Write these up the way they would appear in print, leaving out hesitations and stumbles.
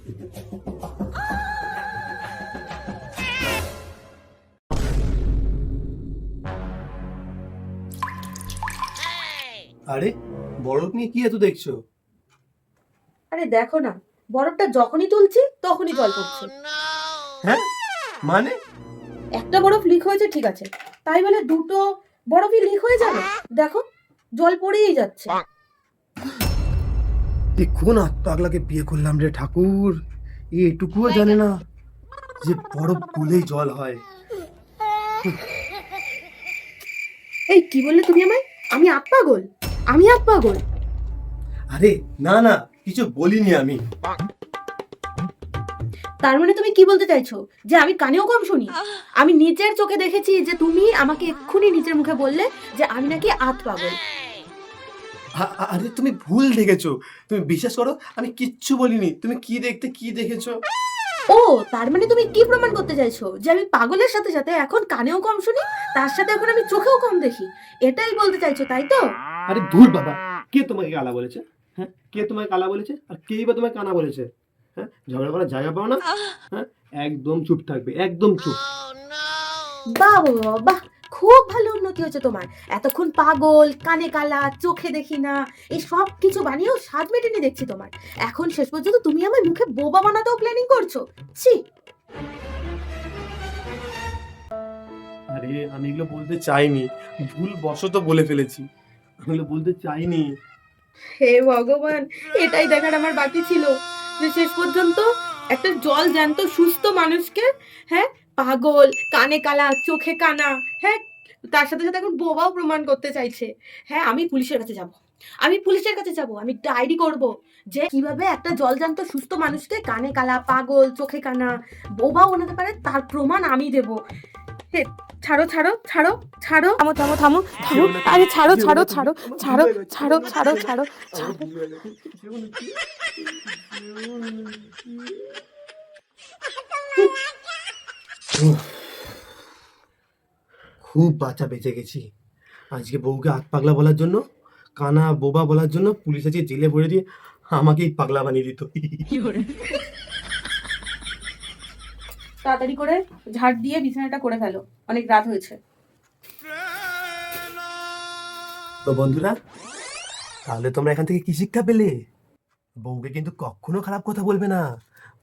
আরে বরফ নিয়ে কি এত দেখছো? আরে দেখো না, বরফটা যখনই তুলছি তখনই জল পড়ছে। হ্যাঁ, মানে একটা বরফ লিক হয়েছে ঠিক আছে, তাই বলে দুটো বরফই লিক হয়ে যাবে? দেখো, জল পড়েই যাচ্ছে। কোন পাগলাকে বিয়ে করলাম রে ঠাকুর, এটুকুও জানে না যে বরফ গলেই জল হয়। এই কি বললে তুমি আমায়? আমি আত পাগল? আমি আত পাগল? আরে না না, কিছু বলিনি আমি। তার মানে তুমি কি বলতে চাইছো যে আমি কানেও কম শুনি? আমি নিজের চোখে দেখেছি যে তুমি আমাকে এক্ষুনি নিজের মুখে বললে যে আমি নাকি আত পাগল। আরে তুমি ভুল দেখেছো, তুমি বিশ্বাস করো আমি কিচ্ছু বলিনি। তুমি কি দেখতে কি দেখেছো? ও, তার মানে তুমি কি প্রমাণ করতে চাইছো যে আমি পাগলের সাথে সাথে এখন কানেও কম শুনি, তার সাথে এখন আমি চোখেও কম দেখি? এটাই বলতে চাইছো তাই তো? আরে ধুর বাবা, কে তোমাকে কালা বলেছে? হ্যাঁ, কে তোমাকে কালা বলেছে আর কেই বা তোমাকে কানা বলেছে? হ্যাঁ, ঝগড়া করার জায়গা পাও না? হ্যাঁ, একদম চুপ থাকবে, একদম চুপ। বাহ বাহ বাহ, খুব ভালো উন্নতি হয়েছে তোমার। এতক্ষণ পাগল, কানে কালা, চোখে দেখি না, এই সব কিছু বানিয়েও স্বাদ মেটেনি দেখছি তোমার। এখন শেষ পর্যন্ত তুমি আমার মুখে বোবা বানাতেও প্ল্যানিং করছো? ছি! আরে আমি এগুলো বলতে চাইনি, ভুল বশত বলে ফেলেছি। আমি এগুলো বলতে চাইনি। হে ভগবান, এটাই দেখার আমার বাকি ছিল যে শেষ পর্যন্ত একটা জল জ্যান্ত সুস্থ মানুষকে, হ্যাঁ, পাগল, কানে কালা, চোখে কানা, হ্যাঁ, তার সাথে সাথে এখন বোবাও প্রমাণ করতে চাইছে। হ্যাঁ, আমি পুলিশের কাছে যাব, আমি পুলিশের কাছে যাব, আমি ডায়েরি করব যে কিভাবে একটা জলজান্ত সুস্থ মানুষকে কানে কালা, পাগল, চোখে কানা, বোবাও বানাতে পারে, তার প্রমাণ আমি দেব। হে, ছাড়ো ছাড়ো ছাড়ো ছাড়ো, থামো থামো থামো থামো, আরে ছাড়ো ছাড়ো ছাড়ো ছাড়ো ছাড়ো ছাড়ো ছাড়ো ছাড়ো। খুব বাঁচা বেঁচে গেছি। আজকে বউকে হাত পাগলা বলার জন্য, কানা বোবা বলার জন্য পুলিশ আজকে জেলে ভরে দিয়ে আমাকেই পাগলা বানিয়ে দিত। তাড়াতাড়ি করে ঝাড় দিয়ে বিছানাটা করে ফেলো, অনেক রাত হয়েছে। তো বন্ধুরা, তাহলে তোমরা এখান থেকে কি শিক্ষা পেলে? বউকে কিন্তু কখনো খারাপ কথা বলবে না।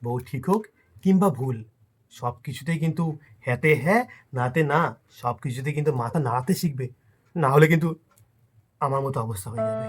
বউ ঠিক হোক কিংবা ভুল, সব কিছুতেই কিন্তু হ্যাঁতে হ্যাঁ, নাতে না, সব কিছুতেই কিন্তু মাথা নাড়াতে শিখবে। না হলে কিন্তু আমার মতো অবস্থা হয়ে যাবে।